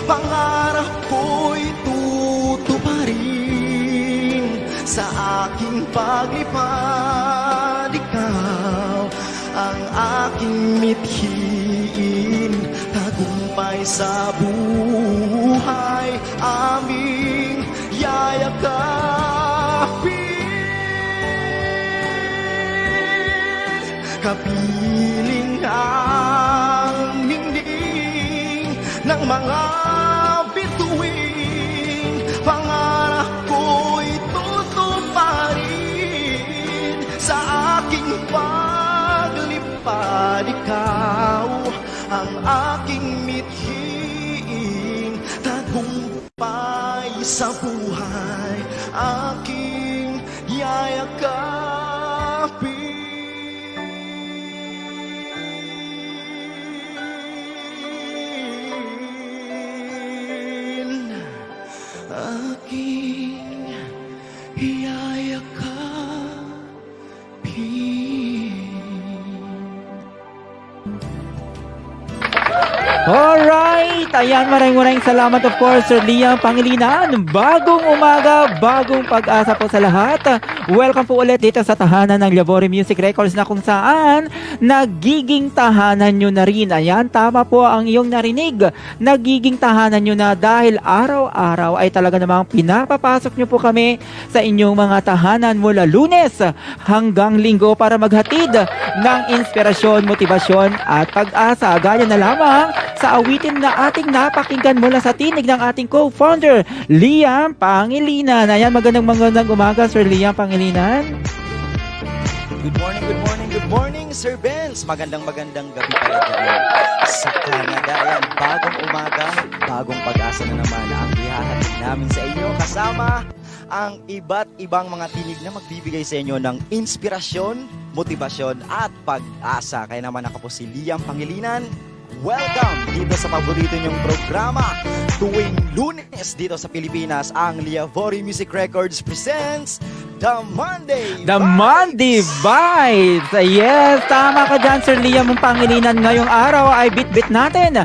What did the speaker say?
Pangarap ko'y tutuparin. Sa aking paglipad, ikaw ang aking mithiin. Tagumpay sa buhay, aming yayakapin. Kapiling ang ningning ng mga bituin. Pangarap ko'y tutuparin. Sa aking paglipad, ikaw ang aking mithiin. Tagumpay sa buhay, aking yayakapin. Aking yayakapin. Alright! Ayan, maraming salamat of course, Sir Liam Pangilinan. Bagong umaga, bagong pag-asa po sa lahat. Welcome po ulit dito sa tahanan ng Lavori Music Records na kung saan nagiging tahanan nyo na rin. Ayan, tama po ang iyong narinig. Nagiging tahanan nyo na dahil araw-araw ay talaga namang pinapapasok nyo po kami sa inyong mga tahanan mula Lunes hanggang Linggo para maghatid ng inspirasyon, motibasyon at pag-asa. Gaya na lamang sa awitin na ating napakinggan mula sa tinig ng ating co-founder, Liam Pangilinan. Ayan, magandang umaga, Sir Liam Pangilinan. Good morning, Sir Benz. Magandang gabi pala dyan sa Canada. Ayan, bagong umaga, bagong pag-asa na naman ang ihahatid namin sa inyo kasama ang iba't ibang mga tinig na magbibigay sa inyo ng inspirasyon, motibasyon at pag-asa. Kaya naman ako po si Liam Pangilinan. Welcome dito sa paborito niyong programa tuwing Lunes dito sa Pilipinas. Ang Lavori Music Records presents The Monday Vibes! Yes, tama ka dyan, Sir Liam Pangilinan. Ngayong araw ay bit-bit natin